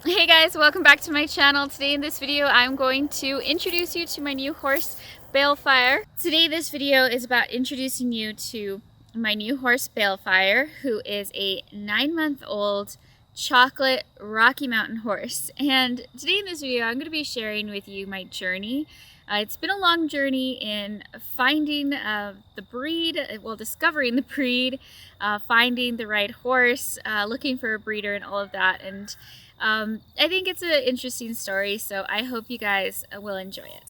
Hey guys, welcome back to my channel. Today in this video I'm going to introduce you to my new horse, Balefire. Today this video is about introducing you to my new horse, Balefire, who is a 9-month-old chocolate Rocky Mountain horse. And today in this video I'm going to be sharing with you my journey. It's been a long journey in finding the breed, discovering the breed, finding the right horse, looking for a breeder and all of that. And I think it's an interesting story, so I hope you guys will enjoy it.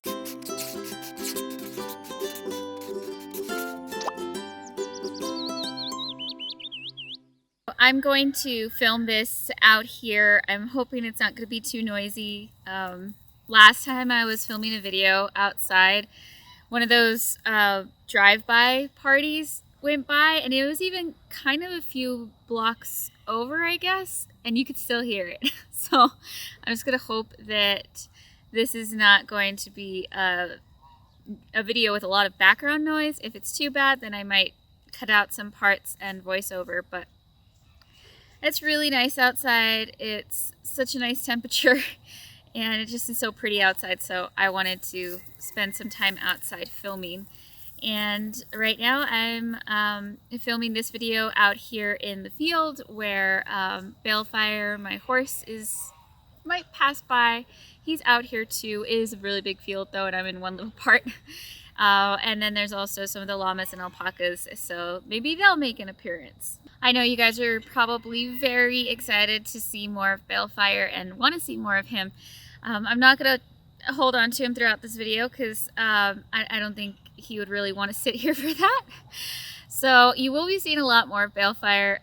I'm going to film this out here. I'm hoping it's not going to be too noisy. Last time I was filming a video outside, one of those drive-by parties went by, and it was even kind of a few blocks over, I guess, and you could still hear it. So I'm just gonna hope that this is not going to be a video with a lot of background noise. If it's too bad, then I might cut out some parts and voice over, but it's really nice outside. It's such a nice temperature and it just is so pretty outside, so I wanted to spend some time outside filming. And right now I'm filming this video out here in the field where Balefire, my horse, might pass by. He's out here too. It is a really big field though, and I'm in one little part. And then there's also some of the llamas and alpacas, so maybe they'll make an appearance. I know you guys are probably very excited to see more of Balefire and want to see more of him. I'm not going to hold on to him throughout this video because I don't think he would really want to sit here for that. So you will be seeing a lot more of Balefire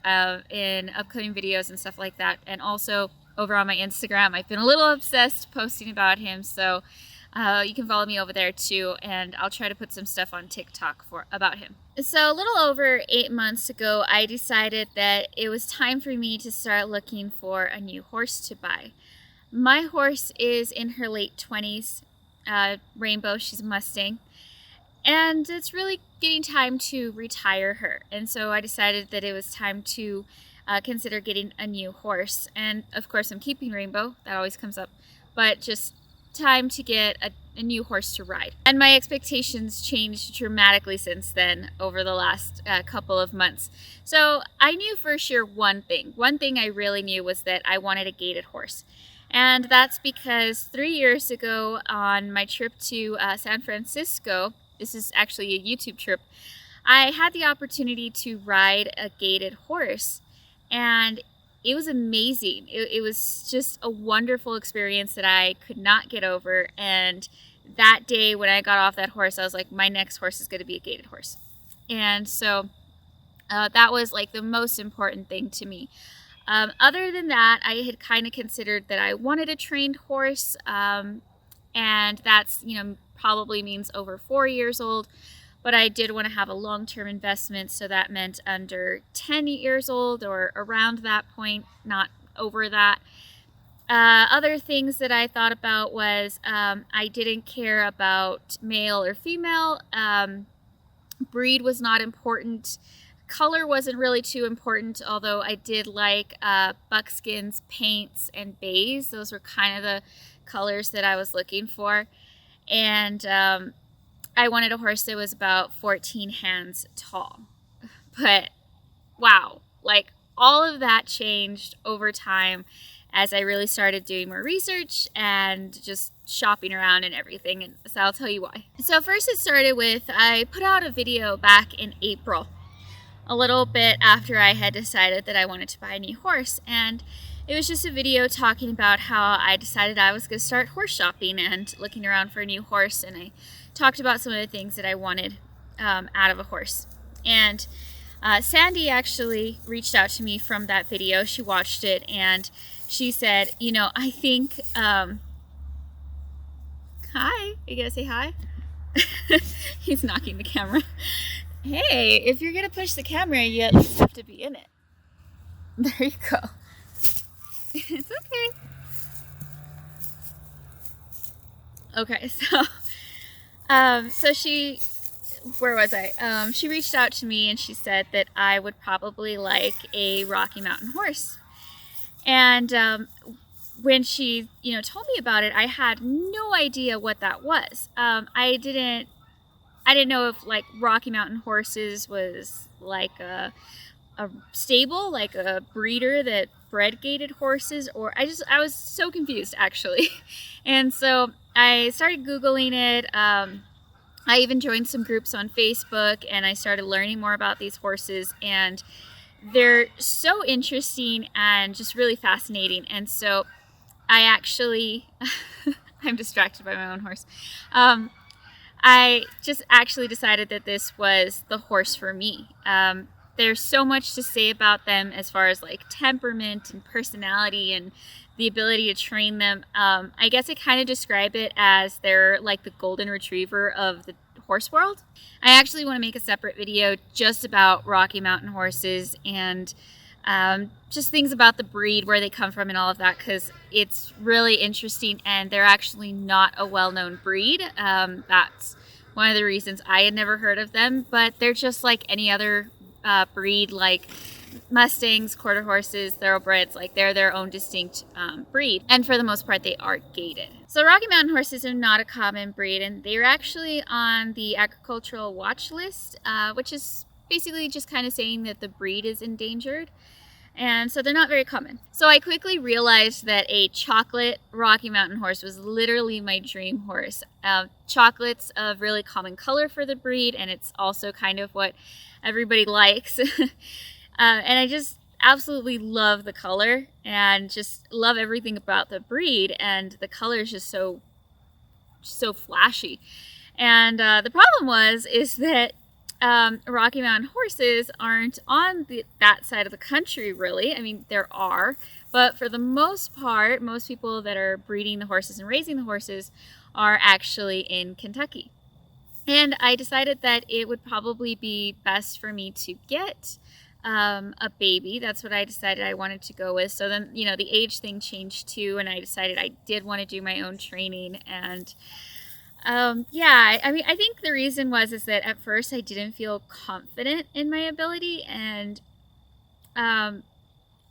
in upcoming videos and stuff like that. And also over on my Instagram, I've been a little obsessed posting about him. So you can follow me over there too, and I'll try to put some stuff on TikTok about him. So a little over 8 months ago, I decided that it was time for me to start looking for a new horse to buy. My horse is in her late 20s, Rainbow, she's a Mustang, and it's really getting time to retire her. And so I decided that it was time to consider getting a new horse. And of course I'm keeping Rainbow, that always comes up, but just time to get a new horse to ride. And my expectations changed dramatically since then over the last couple of months. So I knew for sure one thing I really knew was that I wanted a gaited horse. And that's because 3 years ago on my trip to San Francisco, this is actually a YouTube trip, I had the opportunity to ride a gaited horse, and it was amazing. It was just a wonderful experience that I could not get over. And that day when I got off that horse, I was like, my next horse is going to be a gaited horse. And so that was like the most important thing to me. Other than that, I had kind of considered that I wanted a trained horse, and that's, probably means over 4 years old. But I did want to have a long-term investment, so that meant under 10 years old or around that point, not over that. Other things that I thought about was I didn't care about male or female. Breed was not important. Color wasn't really too important, although I did like buckskins, paints, and bays. Those were kind of the colors that I was looking for. And I wanted a horse that was about 14 hands tall. But wow, like all of that changed over time as I really started doing more research and just shopping around and everything. And so I'll tell you why. So first it started with, I put out a video back in April, a little bit after I had decided that I wanted to buy a new horse. And it was just a video talking about how I decided I was going to start horse shopping and looking around for a new horse. And I talked about some of the things that I wanted out of a horse. And Sandy actually reached out to me from that video. She watched it and she said, I think, hi, you gonna say hi? He's knocking the camera. Hey, if you're gonna push the camera, you at least have to be in it. There you go. It's okay. Okay, so she, where was I? She reached out to me and she said that I would probably like a Rocky Mountain horse. And when she, told me about it, I had no idea what that was. I didn't know if like Rocky Mountain horses was like a stable, like a breeder that bred gaited horses, or I was so confused actually. And so I started Googling it. I even joined some groups on Facebook, and I started learning more about these horses, and they're so interesting and just really fascinating. And so I actually, I'm distracted by my own horse. I just actually decided that this was the horse for me. There's so much to say about them as far as like temperament and personality and the ability to train them. I guess I kind of describe it as they're like the golden retriever of the horse world. I actually want to make a separate video just about Rocky Mountain horses and just things about the breed, where they come from and all of that, because it's really interesting, and they're actually not a well-known breed. That's one of the reasons I had never heard of them, but they're just like any other breed, like Mustangs, quarter horses, thoroughbreds. Like they're their own distinct breed, and for the most part they are gaited. So Rocky Mountain horses are not a common breed, and they're actually on the agricultural watch list, which is basically just kind of saying that the breed is endangered. And so they're not very common. So I quickly realized that a chocolate Rocky Mountain horse was literally my dream horse. Chocolate's a really common color for the breed, and it's also kind of what everybody likes. And I just absolutely love the color and just love everything about the breed, and the color is just so flashy. And the problem is that Rocky Mountain horses aren't on that side of the country, really. I mean, there are, but for the most part, most people that are breeding the horses and raising the horses are actually in Kentucky. And I decided that it would probably be best for me to get a baby. That's what I decided I wanted to go with. So then, the age thing changed too, and I decided I did want to do my own training. And yeah, I mean, I think the reason is that at first I didn't feel confident in my ability, and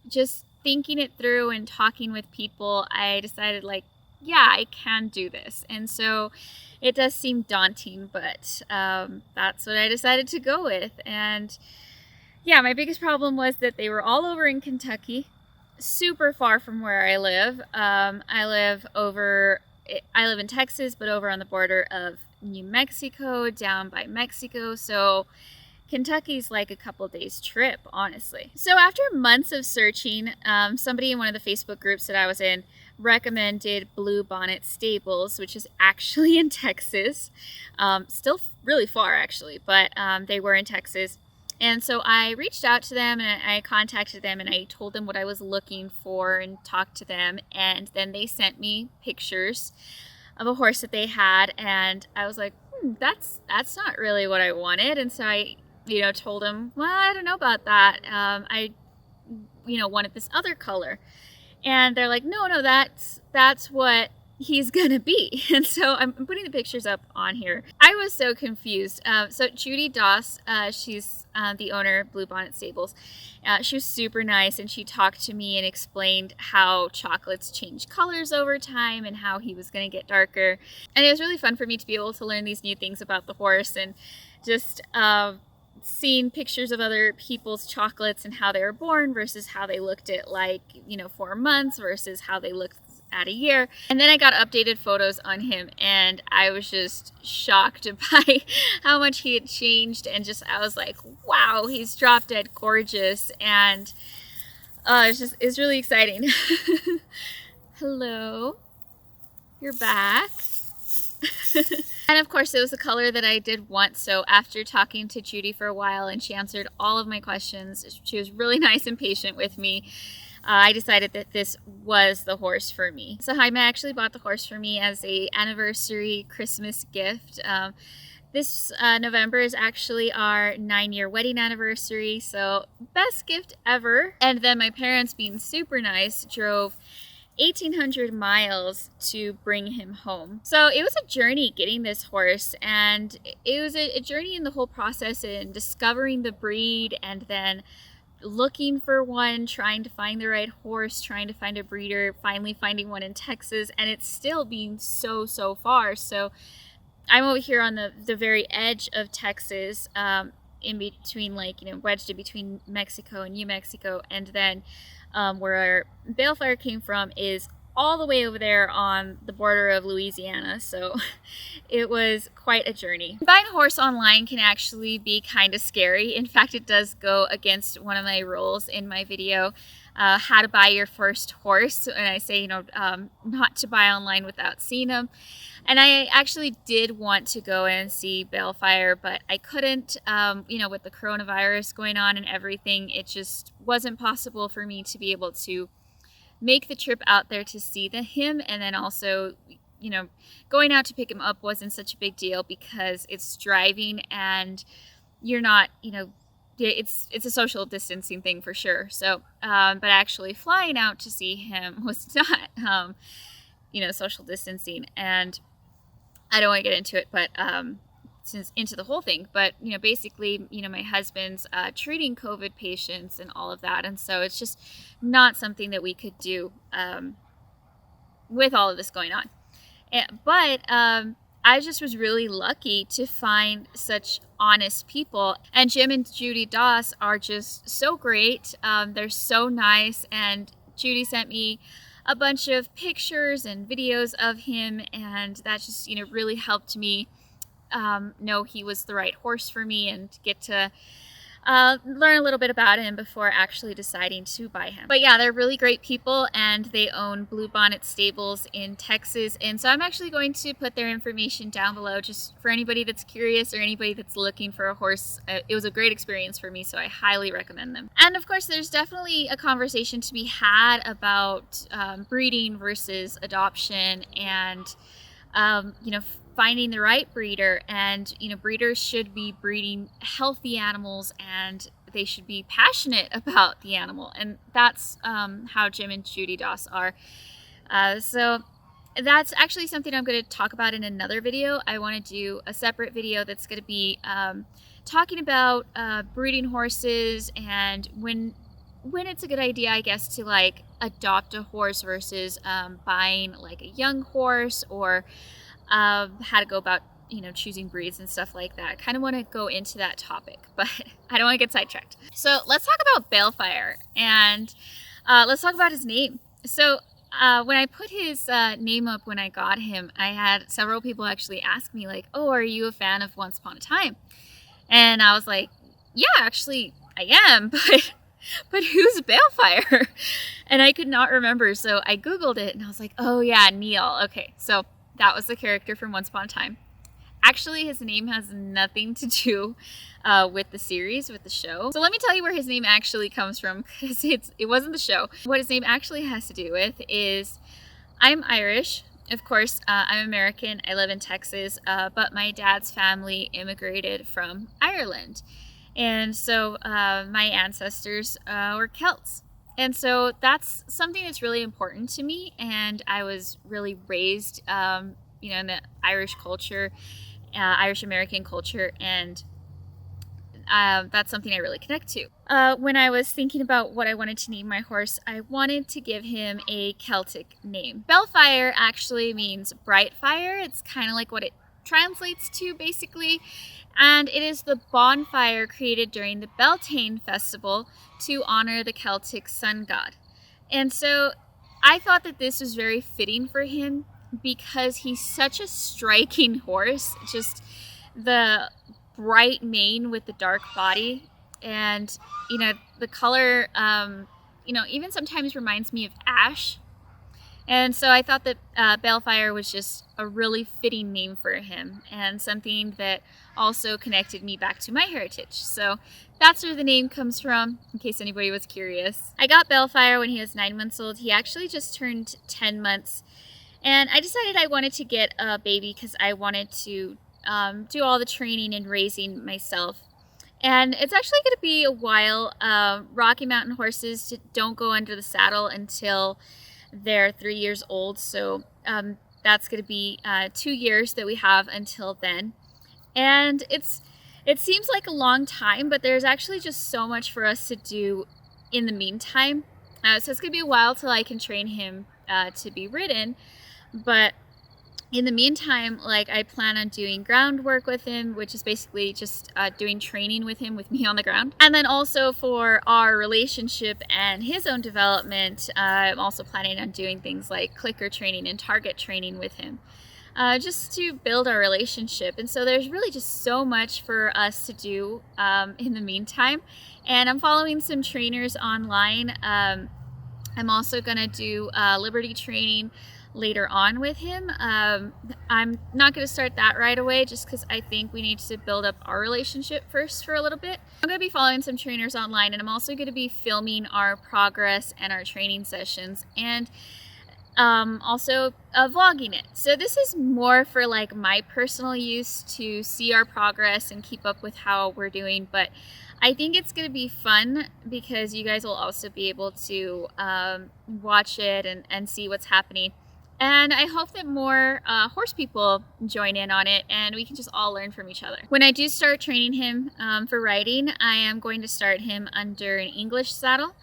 just thinking it through and talking with people, I decided like, yeah, I can do this. And so it does seem daunting, but that's what I decided to go with. And yeah, my biggest problem was that they were all over in Kentucky, super far from where I live. I live in Texas, but over on the border of New Mexico, down by Mexico. So Kentucky's like a couple days trip, honestly. So after months of searching, somebody in one of the Facebook groups that I was in recommended Blue Bonnet Stables, which is actually in Texas. Still really far, actually, but they were in Texas. And so I reached out to them, and I contacted them, and I told them what I was looking for and talked to them. And then they sent me pictures of a horse that they had, and I was like, that's not really what I wanted. And so I, told them, well, I don't know about that. I wanted this other color. And they're like, no, that's what he's gonna be. And so I'm putting the pictures up on here. I was so confused. So Judy Doss, she's the owner of Blue Bonnet Stables. She was super nice, and she talked to me and explained how chocolates change colors over time and how he was gonna get darker. And it was really fun for me to be able to learn these new things about the horse, and just seeing pictures of other people's chocolates and how they were born versus how they looked at 4 months versus how they looked at a year. And then I got updated photos on him, and I was just shocked by how much he had changed, and I was like, wow, he's drop dead gorgeous. And it's really exciting. Hello, you're back. And of course it was a color that I did want. So after talking to Judy for a while, and she answered all of my questions, she was really nice and patient with me, I decided that this was the horse for me. So Jaime actually bought the horse for me as a anniversary Christmas gift. This November is actually our 9-year wedding anniversary, so best gift ever. And then my parents, being super nice, drove 1,800 miles to bring him home. So it was a journey getting this horse, and it was a journey in the whole process in discovering the breed, and then looking for one, trying to find the right horse, trying to find a breeder, finally finding one in Texas, and it's still being so far. So I'm over here on the very edge of Texas, in between, like, you know, wedged in between Mexico and New Mexico, and then where our balefire came from is all the way over there on the border of Louisiana. So it was quite a journey. Buying a horse online can actually be kind of scary. In fact, it does go against one of my rules in my video, how to buy your first horse. And I say, you know, not to buy online without seeing them. And I actually did want to go and see Balefire, but I couldn't, you know, with the coronavirus going on and everything. It just wasn't possible for me to be able to make the trip out there to see him. And then also, you know, going out to pick him up wasn't such a big deal because it's driving and you're not, you know, it's a social distancing thing for sure. So, but actually flying out to see him was not, you know, social distancing. And I don't want to get into it, but since into the whole thing. But, you know, basically, you know, my husband's treating COVID patients and all of that. And so it's just not something that we could do with all of this going on. But I just was really lucky to find such honest people. And Jim and Judy Doss are just so great. They're so nice. And Judy sent me a bunch of pictures and videos of him. And that just, you know, really helped me know he was the right horse for me and get to learn a little bit about him before actually deciding to buy him. But yeah, they're really great people, and they own Bluebonnet Stables in Texas. And so I'm actually going to put their information down below just for anybody that's curious or anybody that's looking for a horse. It was a great experience for me, so I highly recommend them. And of course, there's definitely a conversation to be had about breeding versus adoption, and you know, finding the right breeder. And, you know, breeders should be breeding healthy animals and they should be passionate about the animal. And that's how Jim and Judy Doss are. So that's actually something I'm going to talk about in another video. I want to do a separate video that's going to be talking about breeding horses and when it's a good idea, I guess, to like adopt a horse versus buying like a young horse, or how to go about, you know, choosing breeds and stuff like that. I kind of want to go into that topic, but I don't want to get sidetracked. So let's talk about Balefire, and let's talk about his name. So when I put his name up when I got him, I had several people actually ask me like, oh, are you a fan of Once Upon a Time? And I was like, yeah, actually I am, but who's Balefire? And I could not remember. So I Googled it and I was like, oh yeah, Neil. Okay, so that was the character from Once Upon a Time. Actually, his name has nothing to do with the series, with the show. So let me tell you where his name actually comes from, because it wasn't the show. What his name actually has to do with is, I'm Irish. Of course, I'm American. I live in Texas, but my dad's family immigrated from Ireland. And so my ancestors were Celts. And so that's something that's really important to me. And I was really raised, you know, in the Irish culture, Irish American culture. And that's something I really connect to. When I was thinking about what I wanted to name my horse, I wanted to give him a Celtic name. Balefire actually means bright fire. It's kind of like what it translates to, basically. And it is the bonfire created during the Beltane festival to honor the Celtic sun god. And so I thought that this was very fitting for him because he's such a striking horse. Just the bright mane with the dark body, and, you know, the color, you know, even sometimes reminds me of ash. And so I thought that Balefire was just a really fitting name for him, and something that also connected me back to my heritage. So that's where the name comes from, in case anybody was curious. I got Balefire when he was 9 months old. He actually just turned 10 months. And I decided I wanted to get a baby because I wanted to do all the training and raising myself. And it's actually going to be a while. Rocky Mountain horses don't go under the saddle until they're 3 years old, so that's going to be 2 years that we have until then. And it's It seems like a long time, but there's actually just so much for us to do in the meantime. So it's gonna be a while till I can train him to be ridden, but in the meantime, like, I plan on doing groundwork with him, which is basically just doing training with him with me on the ground. And then also for our relationship and his own development, I'm also planning on doing things like clicker training and target training with him, just to build our relationship. And so there's really just so much for us to do in the meantime. And I'm following some trainers online. I'm also going to do liberty training later on with him. I'm not going to start that right away just because I think we need to build up our relationship first for a little bit. I'm going to be following some trainers online, and I'm also going to be filming our progress and our training sessions, and also vlogging it. So this is more for like my personal use to see our progress and keep up with how we're doing, but I think it's going to be fun because you guys will also be able to watch it and see what's happening. And I hope that more horse people join in on it and we can just all learn from each other. When I do start training him for riding, I am going to start him under an English saddle.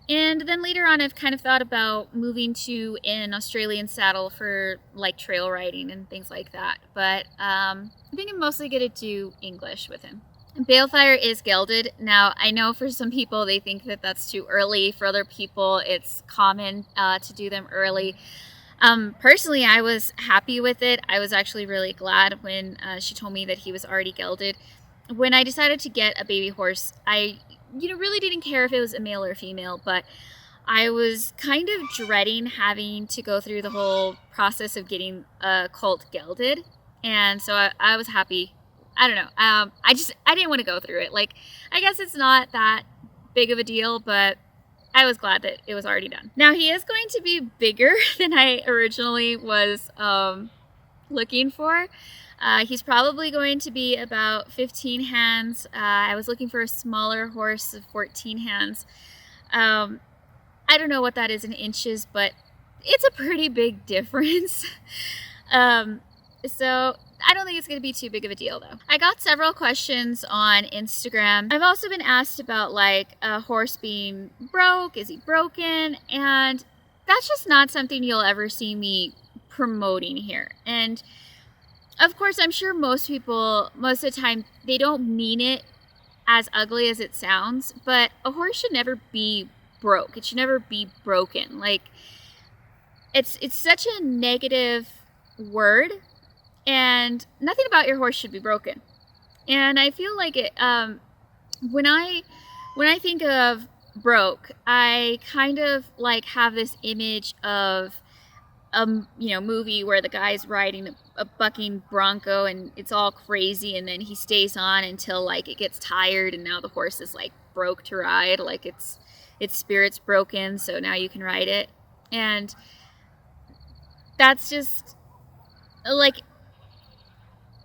And then later on, I've kind of thought about moving to an Australian saddle for like trail riding and things like that. But I think I'm mostly going to do English with him. Balefire is gelded. Now, I know for some people they think that that's too early. For other people, it's common to do them early. Personally, I was happy with it. I was actually really glad when she told me that he was already gelded. When I decided to get a baby horse, I really didn't care if it was a male or female, but I was kind of dreading having to go through the whole process of getting a colt gelded. And so I was happy. I don't know. I didn't want to go through it. Like, I guess it's not that big of a deal, but I was glad that it was already done. Now, he is going to be bigger than I originally was looking for. He's probably going to be about 15 hands. I was looking for a smaller horse of 14 hands. I don't know what that is in inches, but it's a pretty big difference. So I don't think it's going to be too big of a deal, though. I got several questions on Instagram. I've also been asked about like a horse being broke. Is he broken? And that's just not something you'll ever see me promoting here. And of course, I'm sure most people, most of the time, they don't mean it as ugly as it sounds, but a horse should never be broke. It should never be broken. Like, it's such a negative word, and nothing about your horse should be broken. And I feel like it, when I think of broke, I kind of like have this image of movie where the guy's riding a bucking bronco and it's all crazy, and then he stays on until like it gets tired, and now the horse is like broke to ride, like its spirit's broken, so now you can ride it. And that's just like,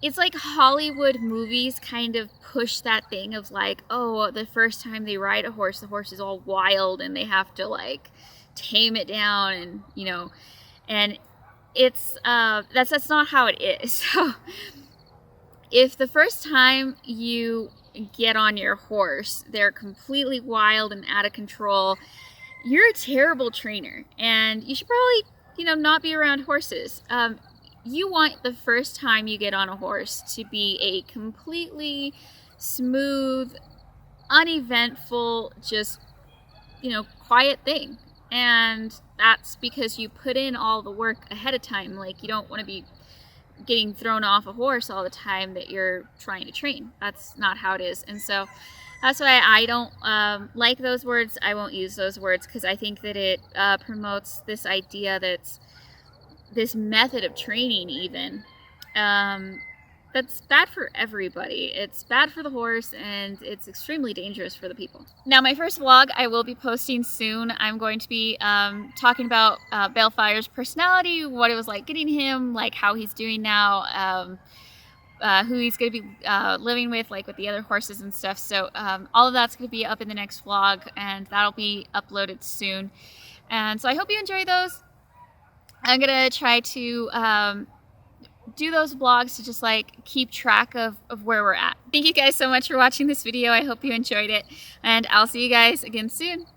it's like Hollywood movies kind of push that thing of like, oh, the first time they ride a horse, the horse is all wild and they have to like tame it down, and and it's that's not how it is. So if the first time you get on your horse, they're completely wild and out of control, you're a terrible trainer, and you should probably not be around horses. You want the first time you get on a horse to be a completely smooth, uneventful, just quiet thing. And that's because you put in all the work ahead of time. Like, you don't want to be getting thrown off a horse all the time that you're trying to train. That's not how it is. And so that's why I don't like those words. I won't use those words because I think that it promotes this idea that's this method of training even that's bad for everybody. It's bad for the horse, and it's extremely dangerous for the people. Now, my first vlog I will be posting soon. I'm going to be talking about Balefire's personality, what it was like getting him, like how he's doing now, who he's going to be living with, like with the other horses and stuff. So all of that's going to be up in the next vlog, and that'll be uploaded soon. And so I hope you enjoy those. I'm going to try to do those vlogs to just like keep track of where we're at. Thank you guys so much for watching this video. I hope you enjoyed it, and I'll see you guys again soon.